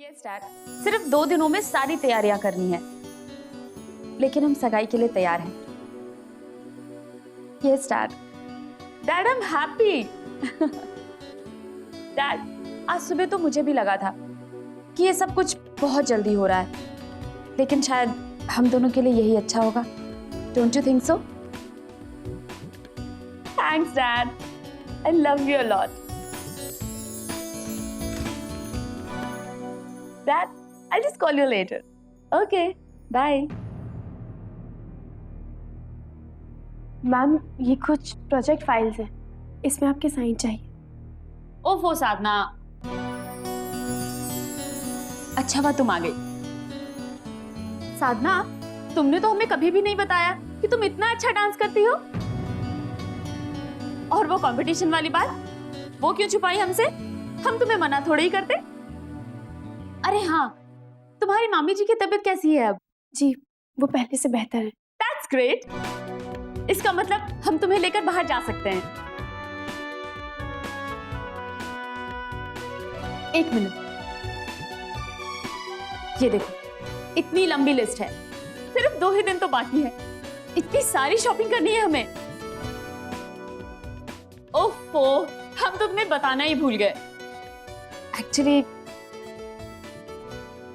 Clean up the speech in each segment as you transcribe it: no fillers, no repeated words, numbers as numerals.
Yes dad, सिर्फ 2 दिनों में सारी तैयारियां करनी है, लेकिन हम सगाई के लिए तैयार हैं। Yes dad. Dad I am happy. Dad, आज सुबह तो मुझे भी लगा था कि ये सब कुछ बहुत जल्दी हो रहा है, लेकिन शायद हम दोनों के लिए यही अच्छा होगा। Don't you think so? Thanks dad, I love you a lot. Dad, I'll just call you later. Okay, bye. Ma'am, ये कुछ प्रोजेक्ट फाइल्स हैं, इसमें आपके साइन चाहिए। ओफो साधना, अच्छा हुआ तुम आ गई। साधना, तुमने तो हमें कभी भी नहीं बताया कि तुम इतना अच्छा डांस करती हो। और वो कंपटीशन वाली बात, वो क्यों छुपाई हमसे? हम तुम्हें मना थोड़ी ही करते। अरे हाँ, तुम्हारी मामी जी की तबीयत कैसी है अब? जी, वो पहले से बेहतर है। That's great. इसका मतलब हम तुम्हें लेकर बाहर जा सकते हैं। एक मिनट, ये देखो, इतनी लंबी लिस्ट है, सिर्फ 2 ही दिन तो बाकी है। इतनी सारी शॉपिंग करनी है हमें। ओफो, हम तो तुम्हें बताना ही भूल गए। एक्चुअली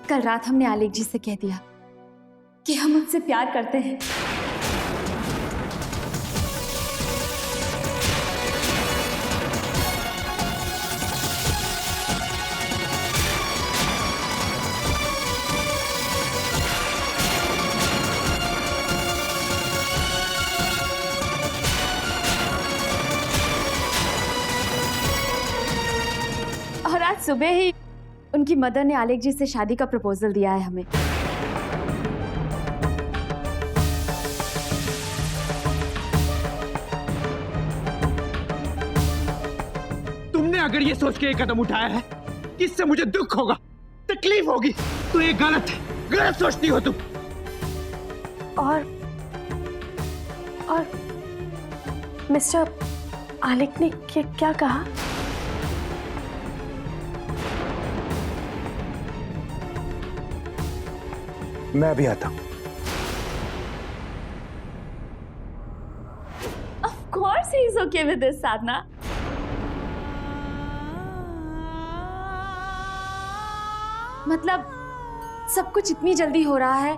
कल रात हमने आलेख जी से कह दिया कि हम उनसे प्यार करते हैं। और आज सुबह ही उनकी मदर ने आलेख जी से शादी का प्रपोजल दिया है हमें। तुमने अगर ये सोच के एक कदम उठाया है कि इससे मुझे दुख होगा, तकलीफ होगी, तो ये गलत है। गलत सोचती हो तुम। और मिस्टर आलेख ने क्या कहा? मैं अभी आता हूं। Of course he is okay with this, साधना। मतलब सब कुछ इतनी जल्दी हो रहा है।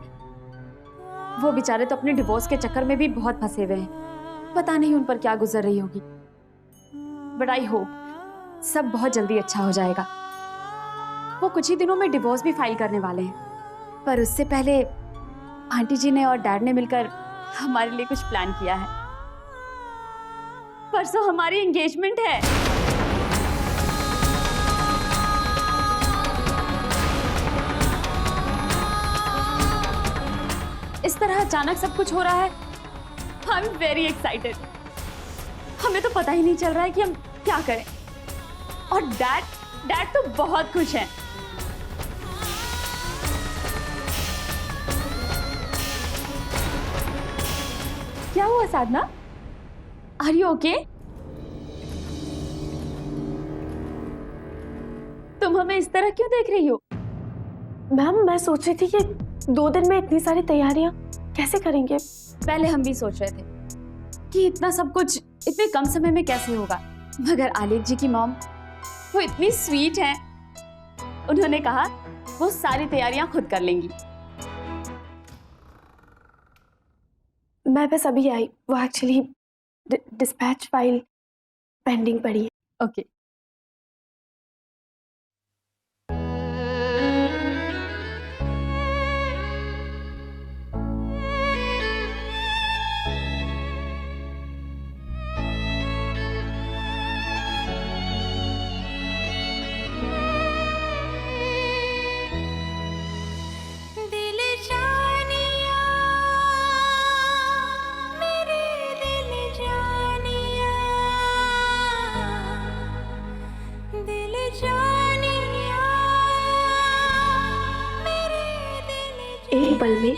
वो बेचारे तो अपने डिवोर्स के चक्कर में भी बहुत फंसे हुए हैं। पता नहीं उन पर क्या गुजर रही होगी। बट आई होप सब बहुत जल्दी अच्छा हो जाएगा। वो कुछ ही दिनों में डिवोर्स भी फाइल करने वाले हैं, पर उससे पहले आंटी जी ने और डैड ने मिलकर हमारे लिए कुछ प्लान किया है। परसों हमारी एंगेजमेंट है। इस तरह अचानक सब कुछ हो रहा है। I am very excited. हमें तो पता ही नहीं चल रहा है कि हम क्या करें। और डैड तो बहुत खुश हैं। क्या हुआ साधना? Are you okay? तुम हमें इस तरह क्यों देख रही हो? मैम, मैं सोच रही थी कि 2 दिन में इतनी सारी तैयारियां कैसे करेंगे। पहले हम भी सोच रहे थे कि इतना सब कुछ इतने कम समय में कैसे होगा, मगर आलेख जी की मॉम वो इतनी स्वीट हैं। उन्होंने कहा वो सारी तैयारियां खुद कर लेंगी। मैं बस अभी आई। वो एक्चुअली डिस्पैच फाइल पेंडिंग पड़ी है। ओके। एक पल में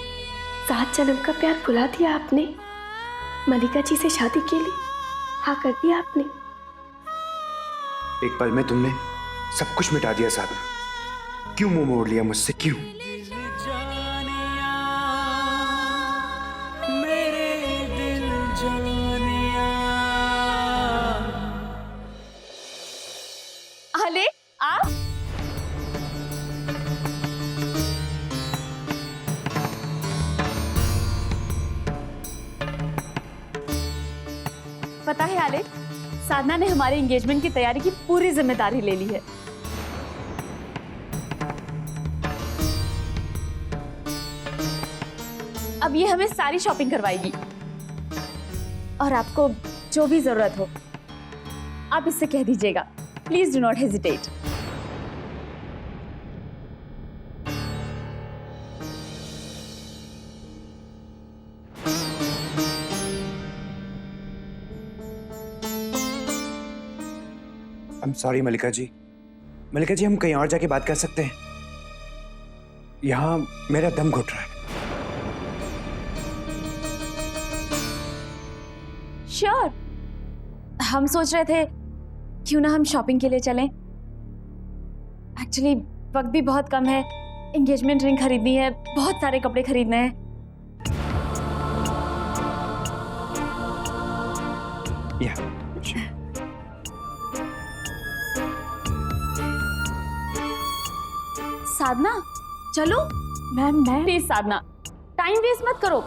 7 जन्म का प्यार भुला दिया आपने। मलिका जी से शादी के लिए हाँ कर दिया आपने। एक पल में तुमने सब कुछ मिटा दिया साधना। क्यों मुंह मोड़ लिया मुझसे, क्यों? अले आप पता है आले, साधना ने हमारे एंगेजमेंट की तैयारी की पूरी जिम्मेदारी ले ली है। अब ये हमें सारी शॉपिंग करवाएगी और आपको जो भी जरूरत हो आप इससे कह दीजिएगा। Please do not hesitate. I'm sorry मलिका जी। मलिका जी, हम कहीं और जाके बात कर सकते हैं? यहाँ मेरा दम घुट रहा है। श्योर। हम सोच रहे थे क्यों ना हम शॉपिंग के लिए चलें। एक्चुअली वक्त भी बहुत कम है, एंगेजमेंट रिंग खरीदनी है, बहुत सारे कपड़े खरीदने हैं। या साधना चलो। Ma'am please Sadhana, time waste मत करो।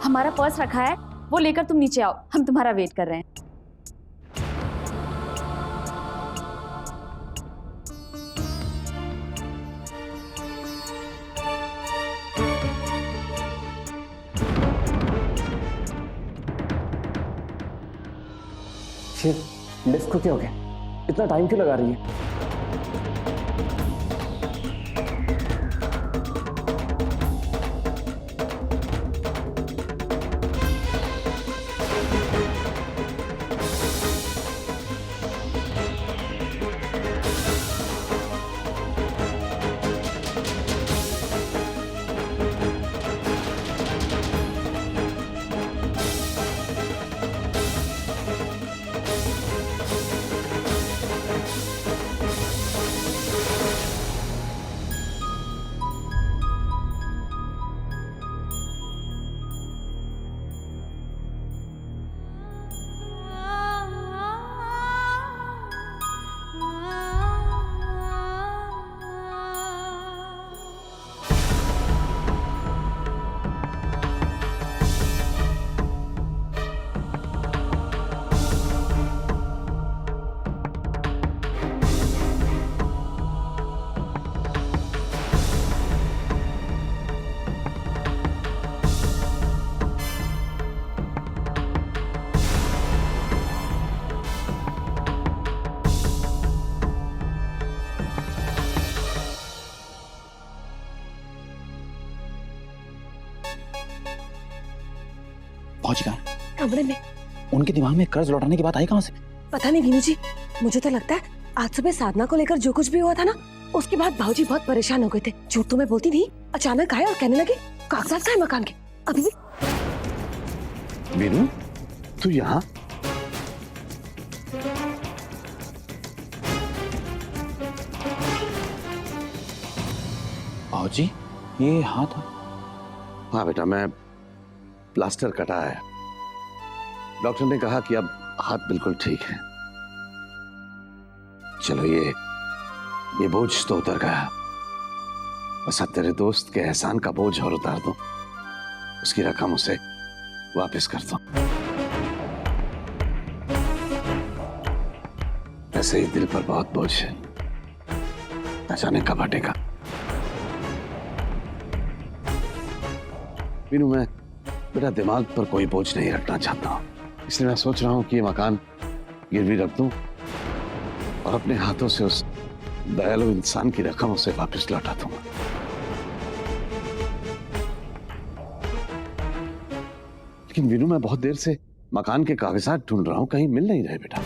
हमारा पर्स रखा है, वो लेकर तुम नीचे आओ, हम तुम्हारा वेट कर रहे हैं। लिफ्ट को क्या हो गया? इतना टाइम क्यों लगा रही है? पहुंच गए कमरे में। उनके दिमाग में कर्ज लौटाने की बात आई कहां से? पता नहीं वीनू जी, मुझे तो लगता है आज सुबह साधना को लेकर जो कुछ भी हुआ था ना, उसके बाद भाऊजी बहुत परेशान हो गए थे। झूठ तो मैं बोलती नहीं, अचानक आए और कहने लगे कागजात का है मकान के। अभी भी वीनू, तू यहाँ? भाजी, ये हाथ? हाँ बेटा, मैं प्लास्टर कटा है। डॉक्टर ने कहा कि अब हाथ बिल्कुल ठीक है। चलो, ये बोझ तो उतर गया। बस अब तेरे दोस्त के एहसान का बोझ और उतार दो, उसकी रकम उसे वापस कर दो। ऐसे ही दिल पर बहुत बोझ है, न जाने कब हटेगा। वीनू, मैं बेटा दिमाग पर कोई बोझ नहीं रखना चाहता हूं, इसलिए मैं सोच रहा हूं कि ये मकान गिरवी रख दूं और अपने हाथों से उस दयालु इंसान की रकम उसे वापस लौटा दूंगा। लेकिन वीनू, मैं बहुत देर से मकान के कागजात ढूंढ रहा हूं, कहीं मिल नहीं रहे बेटा।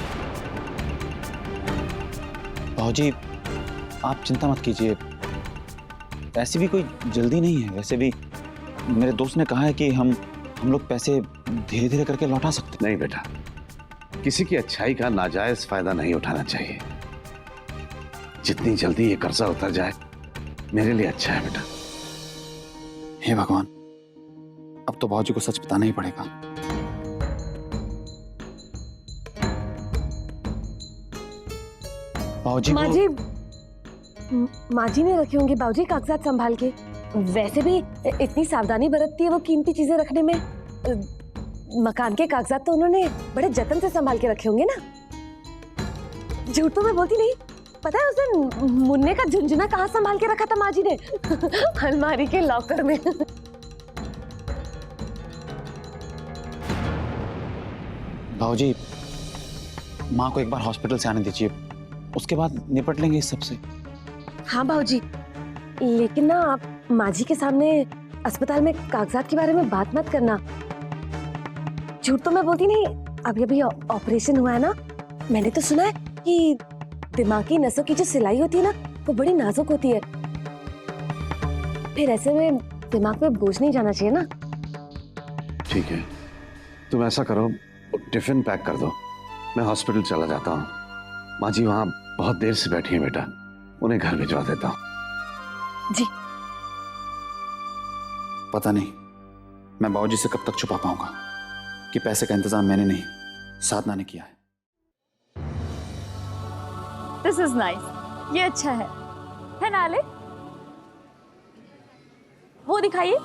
भाजी, आप चिंता मत कीजिए, ऐसी भी कोई जल्दी नहीं है। वैसे भी मेरे दोस्त ने कहा है कि हम लोग पैसे धीरे धीरे करके लौटा सकते। नहीं बेटा, किसी की अच्छाई का नाजायज फायदा नहीं उठाना चाहिए। जितनी जल्दी ये कर्जा उतर जाए मेरे लिए अच्छा है बेटा। हे भगवान, अब तो बाबूजी को सच बताना ही पड़ेगा। बाबूजी माँ जी, माँ जी ने रखे होंगे बाबूजी कागजात संभाल के। वैसे भी इतनी सावधानी बरतती है वो कीमती चीजें रखने में। मकान के कागजात तो उन्होंने बड़े जतन से संभाल के रखे होंगे ना। झूठ तो मैं बोलती नहीं। पता है उस दिन मुन्ने का झुंझुना कहाँ संभाल के रखा था माँ जी ने? अलमारी के लॉकर में। बाबूजी, माँ को एक बार हॉस्पिटल से आने दीजिए, उसके बाद निपट लेंगे इस सबसे। हाँ बाबूजी, लेकिन ना आप माँ जी के सामने अस्पताल में कागजात के बारे में बात मत करना। झूठ तो मैं बोलती नहीं। अभी अभी ऑपरेशन हुआ है ना, मैंने तो सुना है कि दिमागी नसों की जो सिलाई होती है ना वो बड़ी नाजुक होती है। फिर ऐसे में दिमाग पे बोझ नहीं जाना चाहिए ना। ठीक है, तुम ऐसा करो, टिफिन पैक कर दो, मैं हॉस्पिटल चला जाता हूँ। माँ जी वहाँ बहुत देर से बैठी है बेटा, उन्हें घर भिजवा देता हूँ। जी। पता नहीं मैं बाबूजी से कब तक छुपा पाऊंगा कि पैसे का इंतजाम मैंने नहीं, साधना ने किया है। दिस इज नाइस, ये अच्छा है ना आले? वो दिखाइए।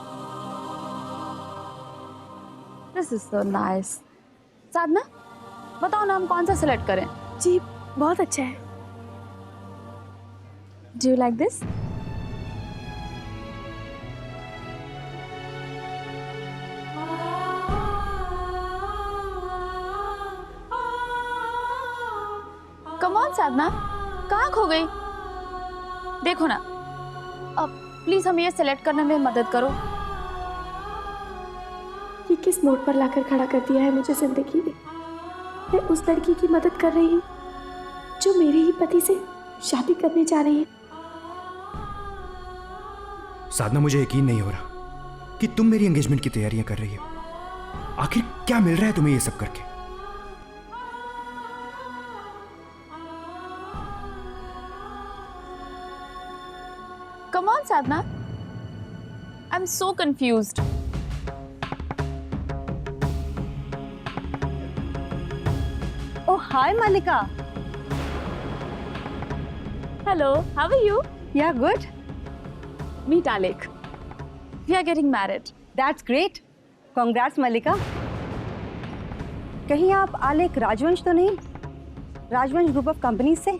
This is so nice. Sadhana, बताओ ना हम कौन सा सिलेक्ट करें? जी बहुत अच्छा है। Do you like this? Come on Sadhana, कहाँ खो गई? देखो ना, अब प्लीज हमें ये सिलेक्ट करने में मदद करो। ये किस मोड़ पर लाकर खड़ा कर दिया है मुझे जिंदगी में। मैं उस लड़की की मदद कर रही हूँ जो मेरे ही पति से शादी करने जा रही है। साधना, मुझे यकीन नहीं हो रहा कि तुम मेरी एंगेजमेंट की तैयारियां कर रही हो। आखिर क्या मिल रहा है तुम्हें ये सब करके? Come on, Sadhna. I'm so confused. Oh, hi, Malika. Hello, how are you? Yeah, good. Meet Alek. We are getting married. That's great. Congrats, Malika. कहीं आप आलेख राजवंश तो नहीं? राजवंश ग्रुप ऑफ कंपनीज से?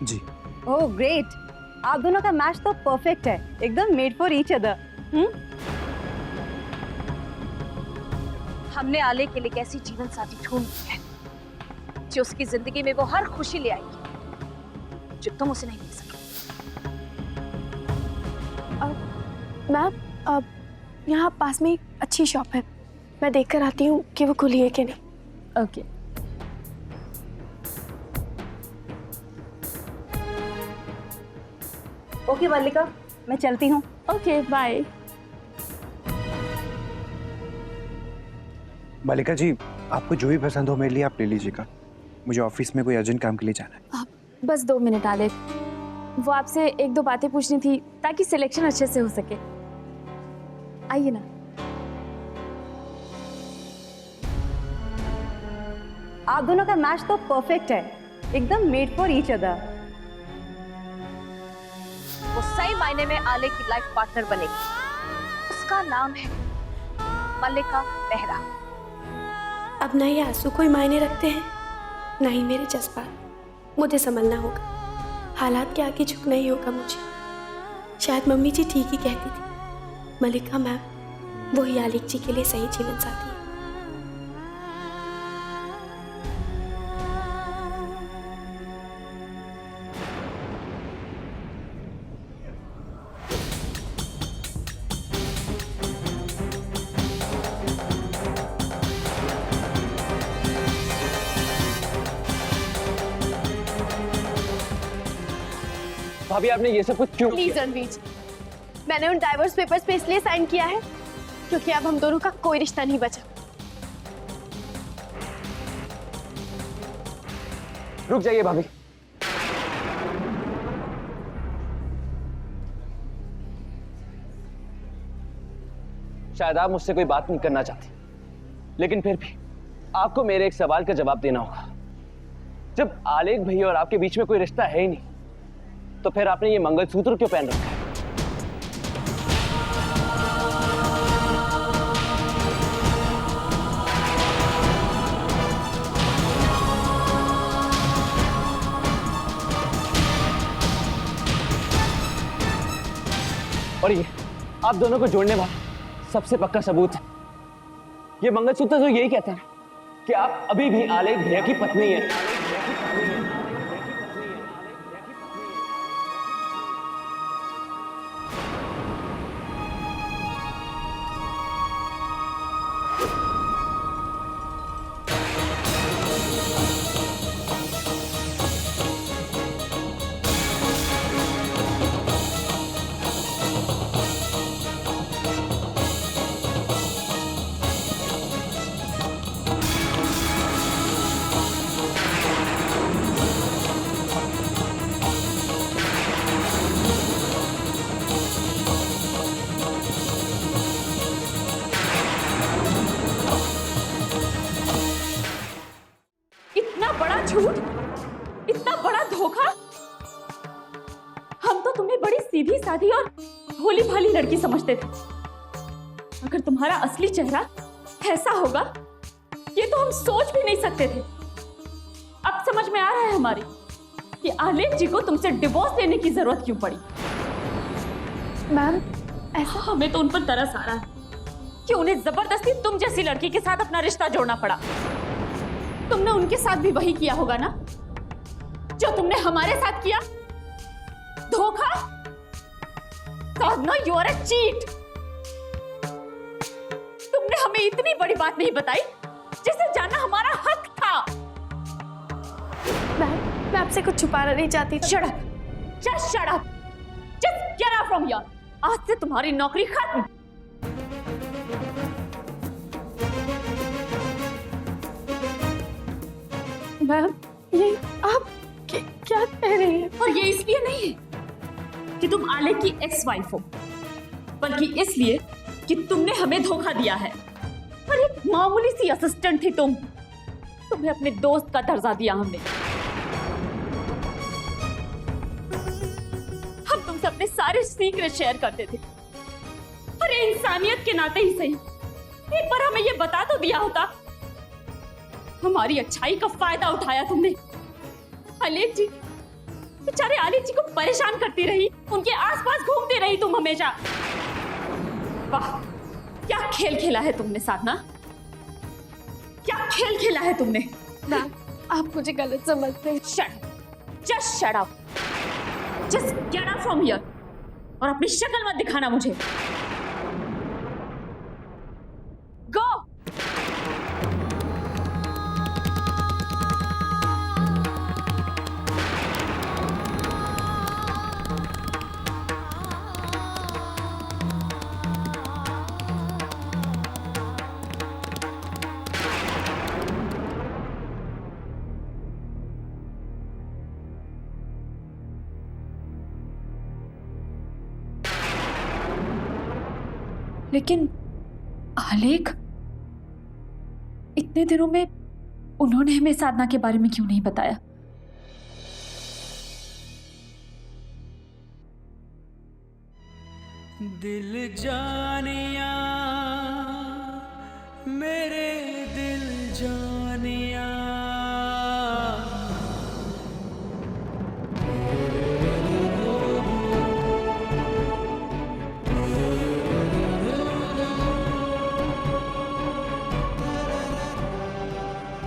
जी। Oh great. आप दोनों का मैच तो परफेक्ट है, एकदम मेड फॉर ईच अदर। हमने आलेख के लिए ऐसी जीवन साथी ढूंढ ली है जो उसकी जिंदगी में वो हर खुशी ले आएगी जो तुम उसे नहीं दे सके। मैम, अब यहाँ पास में एक अच्छी शॉप है, मैं देख कर आती हूँ कि वो खुली है कि नहीं। Okay. ओके मल्लिका, मैं चलती हूँ। Okay, bye. मालिका जी, आपको जो भी पसंद हो मेरे लिए आप ले लीजिएगा। मुझे ऑफिस में कोई अर्जेंट काम के लिए जाना है। बस 2 मिनट आलेख, वो आपसे 1-2 बातें पूछनी थी ताकि सिलेक्शन अच्छे से हो सके। आइए ना। आप दोनों का मैच तो परफेक्ट है, एकदम मेड फॉर ईच अदर। वो सही मायने में आलेख की लाइफ पार्टनर बनेगी। उसका नाम है मल्लिका बेहरा। अब ना ये आंसू कोई मायने रखते हैं, ना ही मेरे जज्बात। मुझे संभलना होगा, हालात के आगे झुकना ही होगा मुझे। शायद मम्मी जी ठीक ही कहती थी, मल्लिका मैम वही आलेख जी के लिए सही जीवन साथी है। भाभी आपने ये सब कुछ क्यों प्लीज रणवीर, मैंने उन डाइवोर्स पेपर्स पे इसलिए साइन किया है क्योंकि अब हम दोनों का कोई रिश्ता नहीं बचा। रुक जाइए भाभी। शायद आप मुझसे कोई बात नहीं करना चाहती, लेकिन फिर भी आपको मेरे एक सवाल का जवाब देना होगा। जब आलेख भैया और आपके बीच में कोई रिश्ता है ही नहीं, तो फिर आपने ये मंगलसूत्र क्यों पहन रखा है? और ये आप दोनों को जोड़ने वाला सबसे पक्का सबूत है। ये मंगलसूत्र तो यही कहता है कि आप अभी भी आलेख भैया की पत्नी हैं। झूठ, इतना बड़ा धोखा। हम तो तुम्हें बड़ी सीधी सादी और भोली भाली लड़की समझते थे, अगर तुम्हारा असली चेहरा ऐसा होगा ये तो हम सोच भी नहीं सकते थे। अब समझ में आ रहा है हमारी कि आलेख जी को तुमसे डिवोर्स लेने की जरूरत क्यों पड़ी। मैम ऐसा हमें तो उन पर तरस आ रहा है कि उन्हें जबरदस्ती तुम जैसी लड़की के साथ अपना रिश्ता जोड़ना पड़ा। तुमने उनके साथ भी वही किया होगा ना जो तुमने हमारे साथ किया, धोखा। साधना, यू आर अ चीट। तुमने हमें इतनी बड़ी बात नहीं बताई जिसे जानना हमारा हक था। मैं आपसे कुछ छुपाना नहीं चाहती। Shut up! Just shut up! Just get out from here! आज से तुम्हारी नौकरी खत्म। मैम ये आप क्या कह रही हैं? और ये इसलिए नहीं है कि तुम आलेख की एक्स वाइफ हो, बल्कि इसलिए कि तुमने हमें धोखा दिया है। और एक मामूली सी असिस्टेंट थी तुम्हें अपने दोस्त का दर्जा दिया हमने। हम तुमसे अपने सारे सीक्रेट शेयर करते थे। अरे इंसानियत के नाते ही सही एक बार हमें ये बता तो दिया होता। हमारी अच्छाई का फायदा उठाया तुमने। आलेख जी, बेचारे आलेख जी को परेशान करती रही, उनके आसपास घूमती रही तुम हमेशा। वाह, क्या खेल खेला है तुमने साधना, क्या खेल खेला है तुमने। मैम आप मुझे गलत समझते हैं। Just shut up. Just get out from here. और अपनी शक्ल मत दिखाना मुझे। Go. लेकिन आलेख, इतने दिनों में उन्होंने हमें साधना के बारे में क्यों नहीं बताया? दिल जानिया मेरे दिल जानिया,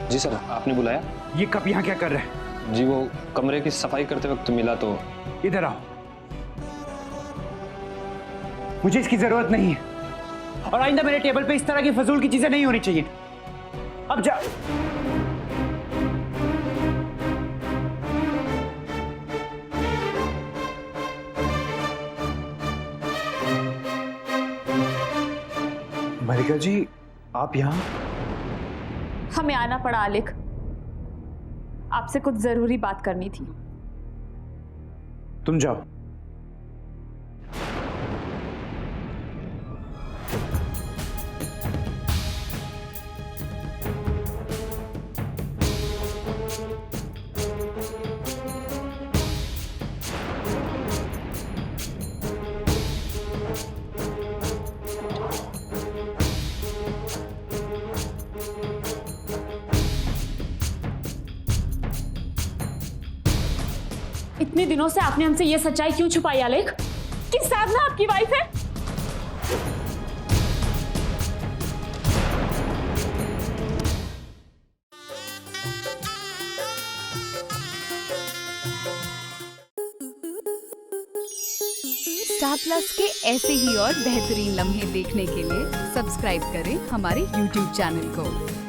जी सर, आपने बुलाया? ये कब यहाँ क्या कर रहे हैं? जी वो कमरे की सफाई करते वक्त मिला तो। इधर आओ, मुझे इसकी जरूरत नहीं है और आइंदा मेरे टेबल पे इस तरह की फजूल की चीजें नहीं होनी चाहिए। अब जा। मलिका जी, आप यहाँ? हमें आना पड़ा आलेख, आपसे कुछ जरूरी बात करनी थी। तुम जाओ। इतने दिनों से आपने हमसे ये सच्चाई क्यों छुपाई आलेख कि साधना आपकी वाइफ है? स्टार प्लस के ऐसे ही और बेहतरीन लम्हे देखने के लिए सब्सक्राइब करें हमारे YouTube चैनल को।